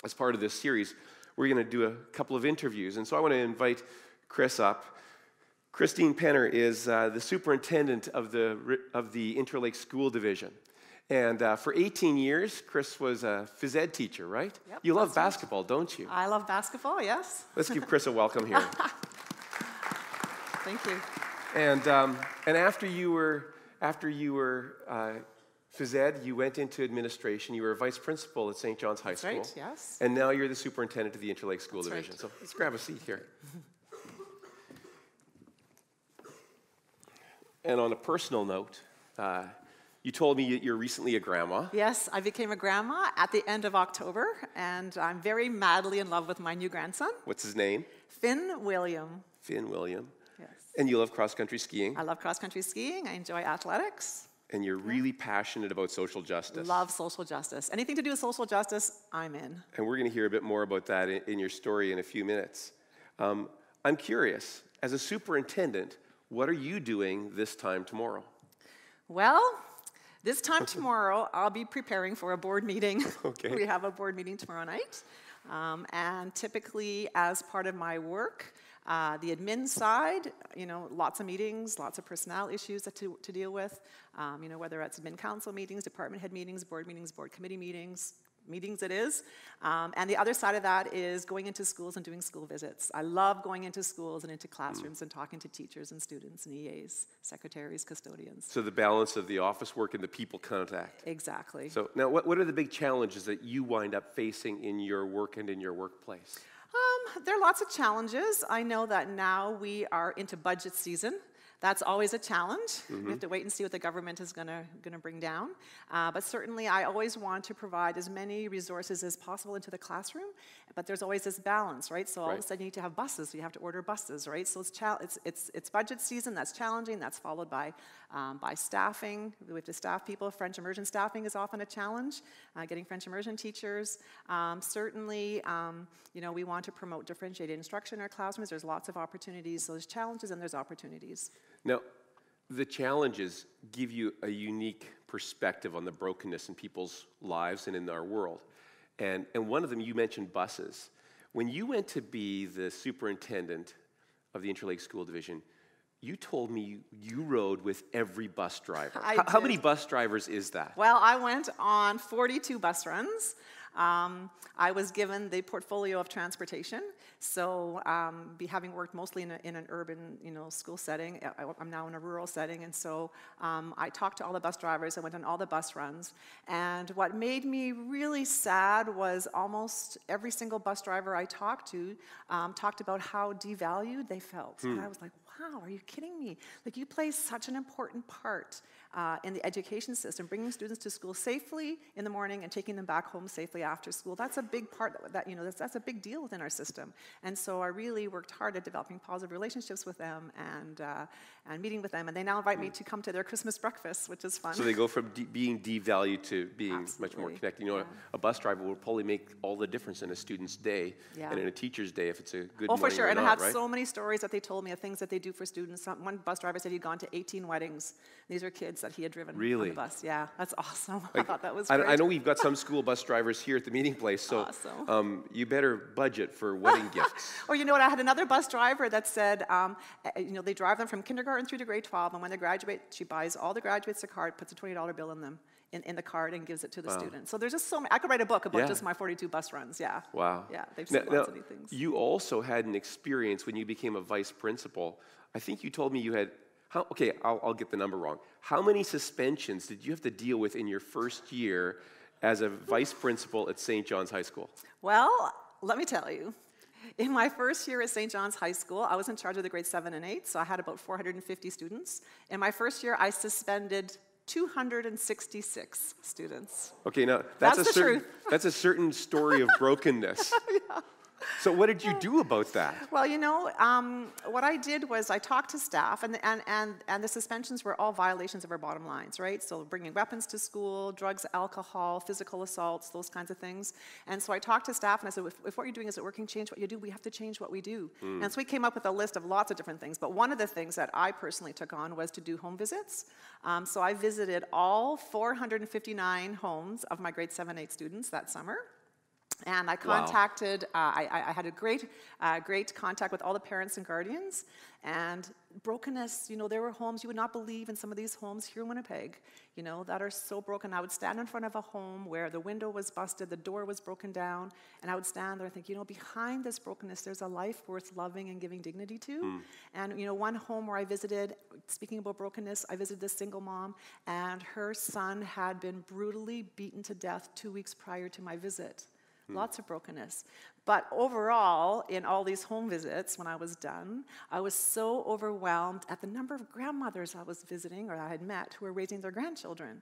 as part of this series, we're going to do a couple of interviews. And so I want to invite Chris up. Christine Penner is the superintendent of the Interlake School Division. And for 18 years, Chris was a phys ed teacher, right? Yep, you love basketball, don't you? I love basketball, yes. Let's give Chris a welcome here. Thank you. And after you were phys ed, you went into administration. You were a vice principal at St. John's High School. Right, yes. And now you're the superintendent of the Interlake School That's Division. right. So let's grab a seat here. And on a personal note, you told me you're recently a grandma. Yes, I became a grandma at the end of October, and I'm very madly in love with my new grandson. What's his name? Finn William. Finn William. Yes. And you love cross-country skiing? I love cross-country skiing. I enjoy athletics. And you're really passionate about social justice. Love social justice. Anything to do with social justice, I'm in. And we're going to hear a bit more about that in your story in a few minutes. I'm curious, as a superintendent, what are you doing this time tomorrow? Well, this time tomorrow, I'll be preparing for a board meeting. Okay. We have a board meeting tomorrow night. And typically, as part of my work, the admin side, lots of meetings, lots of personnel issues to deal with, whether it's admin council meetings, department head meetings, board committee meetings it is. And the other side of that is going into schools and doing school visits. I love going into schools and into classrooms and talking to teachers and students and EAs, secretaries, custodians. So the balance of the office work and the people contact. Exactly. So now what are the big challenges that you wind up facing in your work and in your workplace? There are lots of challenges. I know that now we are into budget season. That's always a challenge. We have to wait and see what the government is going to bring down. But certainly, I always want to provide as many resources as possible into the classroom. But there's always this balance, right? So all of a sudden, you need to have buses. So you have to order buses, right? So it's budget season. That's challenging. That's followed by staffing. We have to staff people. French immersion staffing is often a challenge. Getting French immersion teachers. Certainly, we want to promote differentiated instruction in our classrooms. There's lots of opportunities. So there's challenges and there's opportunities. Now, the challenges give you a unique perspective on the brokenness in people's lives and in our world. And one of them, you mentioned buses. When you went to be the superintendent of the Interlake School Division, you told me you rode with every bus driver. How many bus drivers is that? Well, I went on 42 bus runs. I was given the portfolio of transportation, so having worked mostly in an urban, school setting, I'm now in a rural setting, and so I talked to all the bus drivers. I went on all the bus runs, and what made me really sad was almost every single bus driver I talked to talked about how devalued they felt, and I was like, wow, are you kidding me? Like, you play such an important part in the education system, bringing students to school safely in the morning and taking them back home safely after school. That's a big part that's a big deal within our system. And so I really worked hard at developing positive relationships with them and meeting with them. And they now invite me to come to their Christmas breakfast, which is fun. So they go from being devalued to being much more connected. A bus driver will probably make all the difference in a student's day and in a teacher's day if it's a good morning for sure. or And not, I had right? so many stories that they told me of things that they do for students. One bus driver said he'd gone to 18 weddings. These are kids that he had driven on the bus. Yeah, that's awesome. I thought that was great. I know we've got some school bus drivers here at the meeting place, so you better budget for wedding gifts. Or I had another bus driver that said, they drive them from kindergarten through to grade 12, and when they graduate, she buys all the graduates a card, puts a $20 bill in them, in the card, and gives it to the student. So there's just so many. I could write a book about just my 42 bus runs, Wow. Yeah, they've seen lots of new things. You also had an experience when you became a vice principal. I think you told me you had, I'll get the number wrong. How many suspensions did you have to deal with in your first year as a vice principal at St. John's High School? Well, let me tell you. In my first year at St. John's High School, I was in charge of the grades 7 and 8, so I had about 450 students. In my first year, I suspended 266 students. Okay, now that's the truth. That's a certain story of brokenness. Yeah. So what did you do about that? Well, what I did was I talked to staff, and the suspensions were all violations of our bottom lines, right? So bringing weapons to school, drugs, alcohol, physical assaults, those kinds of things. And so I talked to staff, and I said, if what you're doing isn't working, change what you do. We have to change what we do. And so we came up with a list of lots of different things. But one of the things that I personally took on was to do home visits. So I visited all 459 homes of my grade 7-8 students that summer. And I contacted, I had a great contact with all the parents and guardians. And brokenness, there were homes, you would not believe in some of these homes here in Winnipeg, that are so broken. I would stand in front of a home where the window was busted, the door was broken down, and I would stand there and think, behind this brokenness, there's a life worth loving and giving dignity to. And, one home where I visited, speaking about brokenness, I visited this single mom, and her son had been brutally beaten to death 2 weeks prior to my visit. Lots of brokenness. But overall, in all these home visits, when I was done, I was so overwhelmed at the number of grandmothers I was visiting or I had met who were raising their grandchildren.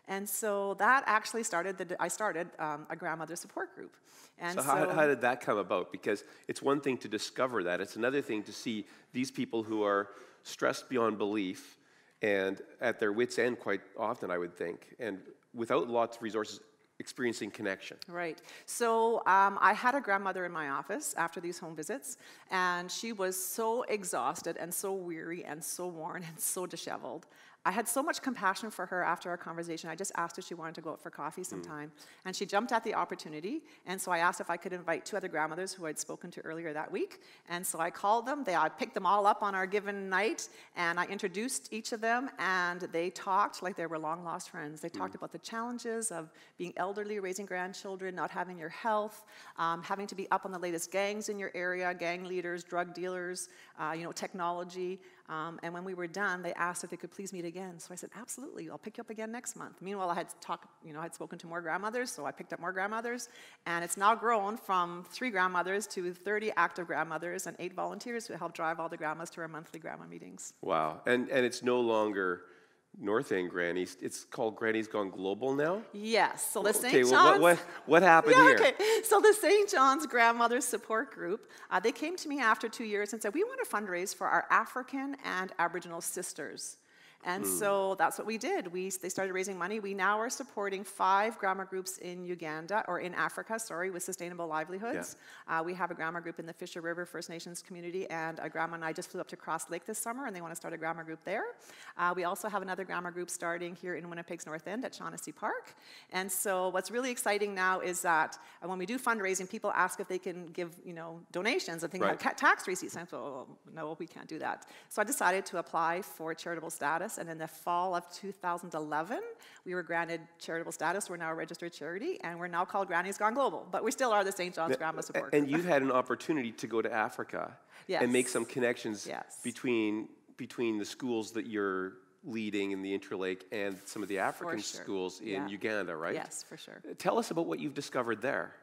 And so that actually started, I started a grandmother support group. And so how did that come about? Because it's one thing to discover that. It's another thing to see these people who are stressed beyond belief and at their wits' end quite often, I would think, and without lots of resources, experiencing connection. Right. So I had a grandmother in my office after these home visits, and she was so exhausted and so weary and so worn and so disheveled. I had so much compassion for her after our conversation. I just asked if she wanted to go out for coffee sometime. And she jumped at the opportunity. And so I asked if I could invite 2 other grandmothers who I'd spoken to earlier that week. And so I called them. I picked them all up on our given night. And I introduced each of them. And they talked like they were long-lost friends. They talked about the challenges of being elderly, raising grandchildren, not having your health, having to be up on the latest gangs in your area, gang leaders, drug dealers, technology. And when we were done, they asked if they could please meet again. So I said, absolutely, I'll pick you up again next month. Meanwhile, I had spoken to more grandmothers, so I picked up more grandmothers. And it's now grown from 3 grandmothers to 30 active grandmothers and 8 volunteers who help drive all the grandmas to our monthly grandma meetings. Wow. And it's no longer North End Grannies. It's called Grannies Gone Global now? Yes. So the St. Okay, John's... well, what happened here? Okay. So the St. John's Grandmother Support Group, they came to me after 2 years and said, we want to fundraise for our African and Aboriginal sisters. And so that's what we did. They started raising money. We now are supporting 5 grandma groups in Uganda, or in Africa, with sustainable livelihoods. Yeah. We have a grandma group in the Fisher River First Nations community, and a grandma and I just flew up to Cross Lake this summer, and they want to start a grandma group there. We also have another grandma group starting here in Winnipeg's North End at Shaughnessy Park. And so what's really exciting now is that when we do fundraising, people ask if they can give, donations and things like tax receipts. And I thought, no, we can't do that. So I decided to apply for charitable status. And in the fall of 2011, we were granted charitable status. We're now a registered charity, and we're now called Grannies Gone Global. But we still are the St. John's Grandma Support Group. And you've had an opportunity to go to Africa and make some connections between the schools that you're leading in the Interlake and some of the African schools in Uganda, right? Yes, for sure. Tell us about what you've discovered there.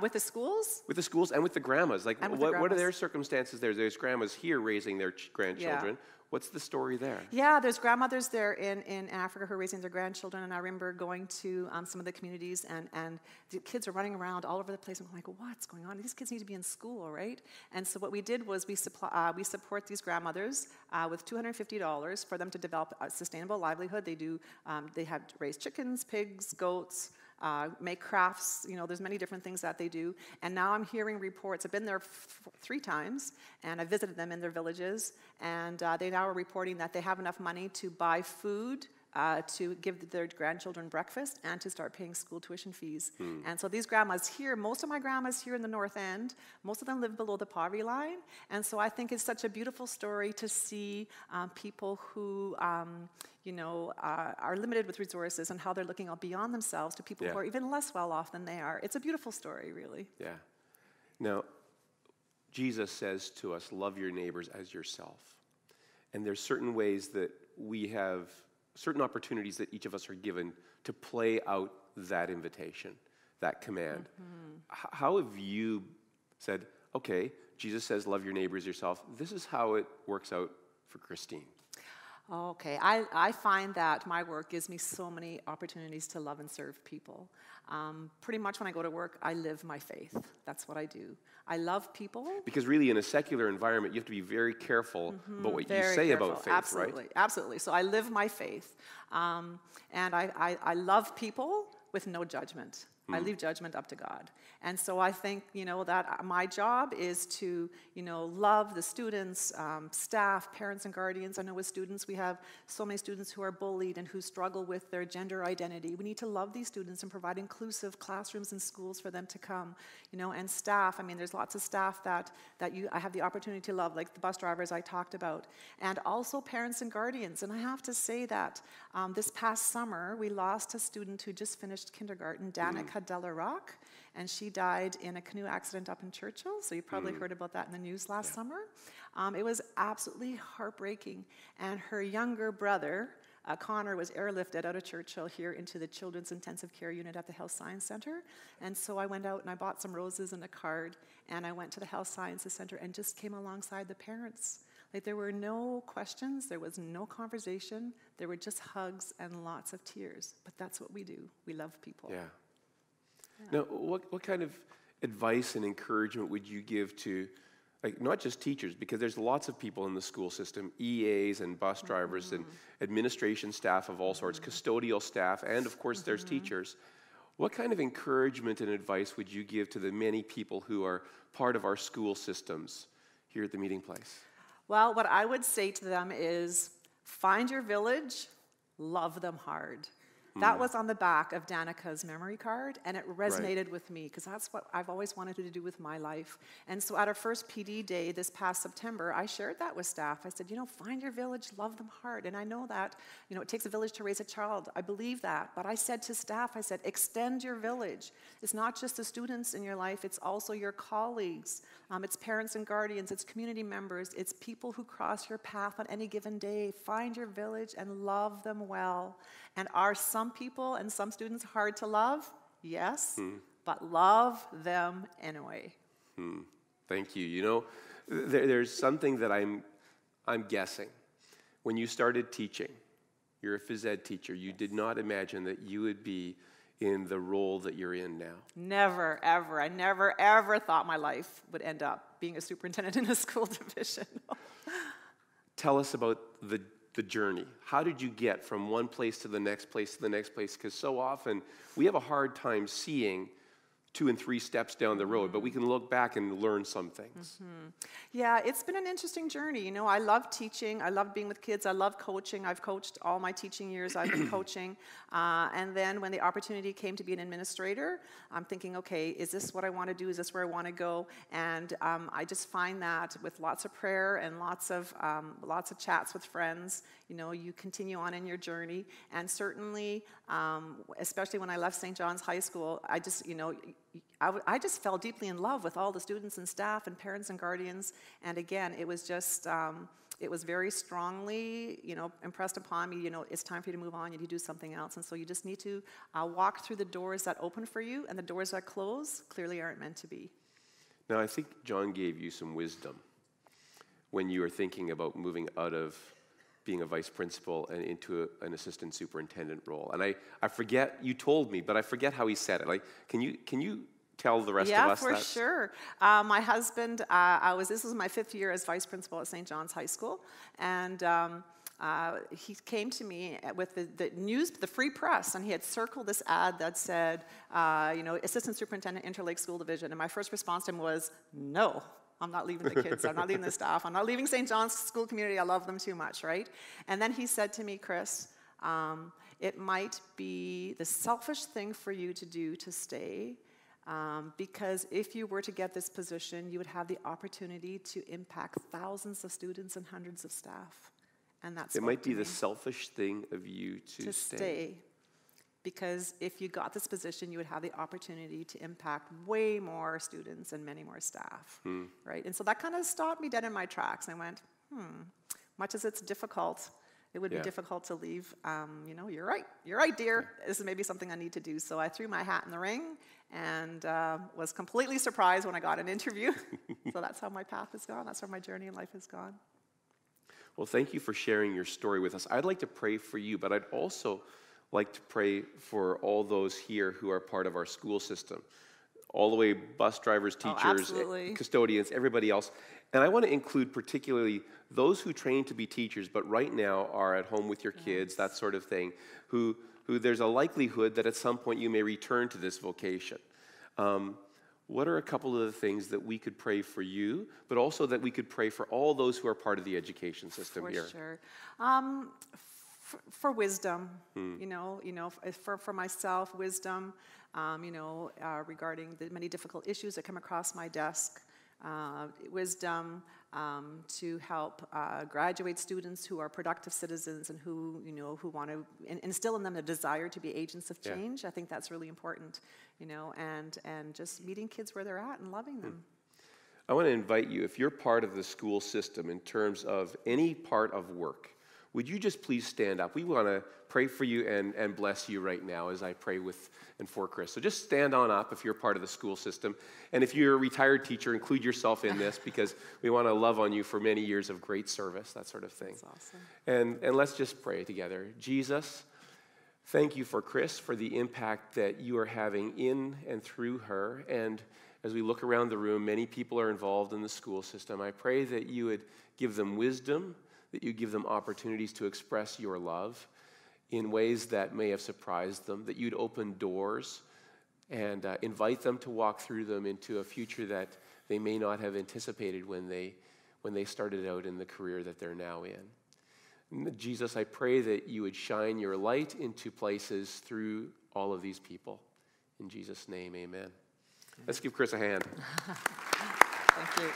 With the schools? With the schools and with the grandmas. Like, what are their circumstances there? There's grandmas here raising their grandchildren. Yeah. What's the story there? Yeah, there's grandmothers there in Africa who are raising their grandchildren, and I remember going to some of the communities, and the kids are running around all over the place. I'm like, what's going on? These kids need to be in school, right? And so what we did was we support these grandmothers with $250 for them to develop a sustainable livelihood. They have raised chickens, pigs, goats, make crafts, there's many different things that they do. And now I'm hearing reports. I've been there 3 times, and I visited them in their villages, and they now are reporting that they have enough money to buy food, to give their grandchildren breakfast, and to start paying school tuition fees. And so these grandmas here, most of my grandmas here in the North End, most of them live below the poverty line. And so I think it's such a beautiful story to see people who are limited with resources and how they're looking out beyond themselves to people who are even less well off than they are. It's a beautiful story, really. Yeah. Now, Jesus says to us, love your neighbors as yourself. And there's certain ways that we have, certain opportunities that each of us are given to play out that invitation, that command. How have you said, okay, Jesus says love your neighbors as yourself. This is how it works out for Christine. Okay, I find that my work gives me so many opportunities to love and serve people. Pretty much when I go to work, I live my faith. That's what I do. I love people. Because really in a secular environment, you have to be very careful about what you say about faith, absolutely, right? Absolutely. So I live my faith. And I love people with no judgment. I leave judgment up to God. And so I think, that my job is to, love the students, staff, parents, and guardians. I know with students, we have so many students who are bullied and who struggle with their gender identity. We need to love these students and provide inclusive classrooms and schools for them to come, and staff. I mean, there's lots of staff that I have the opportunity to love, like the bus drivers I talked about, and also parents and guardians. And I have to say that this past summer, we lost a student who just finished kindergarten, Danica Delarock, and she died in a canoe accident up in Churchill. So you probably heard about that in the news last summer. It was absolutely heartbreaking. And her younger brother, Connor, was airlifted out of Churchill here into the Children's Intensive Care Unit at the Health Science Center. And so I went out and I bought some roses and a card, and I went to the Health Sciences Center and just came alongside the parents. Like, there were no questions, there was no conversation, there were just hugs and lots of tears. But that's what we do. We love people. Yeah. Now, what kind of advice and encouragement would you give to, like, not just teachers, because there's lots of people in the school system, EAs and bus drivers and administration staff of all sorts, custodial staff, and of course there's teachers. What kind of encouragement and advice would you give to the many people who are part of our school systems here at the meeting place? Well, what I would say to them is, find your village, love them hard. That was on the back of Danica's memory card, and it resonated with me, because that's what I've always wanted to do with my life. And so at our first PD day this past September, I shared that with staff. I said, find your village, love them hard. And I know that, it takes a village to raise a child. I believe that. But I said to staff, I said, extend your village. It's not just the students in your life, it's also your colleagues. It's parents and guardians, it's community members, it's people who cross your path on any given day. Find your village and love them well. And are some people and some students hard to love? Yes, but love them anyway. Thank you. There's something that I'm guessing. When you started teaching, you're a phys ed teacher, you did not imagine that you would be in the role that you're in now. Never, ever. I never, ever thought my life would end up being a superintendent in a school division. Tell us about the journey. How did you get from one place to the next place to the next place? Because so often we have a hard time seeing 2 and 3 steps down the road, but we can look back and learn some things. Yeah, it's been an interesting journey. I love teaching. I love being with kids. I love coaching. I've coached all my teaching years. I've been coaching. And then when the opportunity came to be an administrator, I'm thinking, okay, is this what I want to do? Is this where I want to go? And I just find that with lots of prayer and lots of chats with friends, you continue on in your journey. And certainly, especially when I left St. John's High School, I just fell deeply in love with all the students and staff and parents and guardians. And again, it was just, it was very strongly, impressed upon me, it's time for you to move on, you need to do something else. And so you just need to walk through the doors that open for you, and the doors that close clearly aren't meant to be. Now, I think John gave you some wisdom when you were thinking about moving out of being a vice principal and into an assistant superintendent role. And I forget, you told me, but I forget how he said it. Like, can you tell the rest of us that? Yeah, for sure. My husband, this was my 5th year as vice principal at St. John's High School, and he came to me with the free press, and he had circled this ad that said, assistant superintendent, Interlake School Division. And my first response to him was, no. I'm not leaving the kids, I'm not leaving the staff, I'm not leaving St. John's School community, I love them too much, right? And then he said to me, Chris, it might be the selfish thing for you to do to stay, because if you were to get this position, you would have the opportunity to impact thousands of students and hundreds of staff. And that's it might be the selfish thing of you to stay. Because if you got this position, you would have the opportunity to impact way more students and many more staff, right? And so that kind of stopped me dead in my tracks. I went, much as it's difficult, it would be difficult to leave. You're right, dear. This is maybe something I need to do. So I threw my hat in the ring and was completely surprised when I got an interview. So that's how my path has gone. That's how my journey in life has gone. Well, thank you for sharing your story with us. I'd like to pray for you, but I'd also like to pray for all those here who are part of our school system, all the way bus drivers, teachers, custodians, everybody else. And I want to include particularly those who train to be teachers, but right now are at home with your kids, that sort of thing, who who there's a likelihood that at some point you may return to this vocation. What are a couple of the things that we could pray for you, but also that we could pray for all those who are part of the education system here? For sure. For wisdom, for myself, wisdom, regarding the many difficult issues that come across my desk, wisdom to help graduate students who are productive citizens and who want to instill in them a desire to be agents of change. I think that's really important, and just meeting kids where they're at and loving them. I want to invite you, if you're part of the school system in terms of any part of work, would you just please stand up? We want to pray for you and bless you right now as I pray with and for Chris. So just stand on up if you're part of the school system. And if you're a retired teacher, include yourself in this because we want to love on you for many years of great service, that sort of thing. That's awesome. And let's just pray together. Jesus, thank you for Chris, for the impact that you are having in and through her. And as we look around the room, many people are involved in the school system. I pray that you would give them wisdom, that you give them opportunities to express your love in ways that may have surprised them, that you'd open doors and invite them to walk through them into a future that they may not have anticipated when they started out in the career that they're now in. Jesus, I pray that you would shine your light into places through all of these people. In Jesus' name, amen. Let's give Chris a hand. Thank you.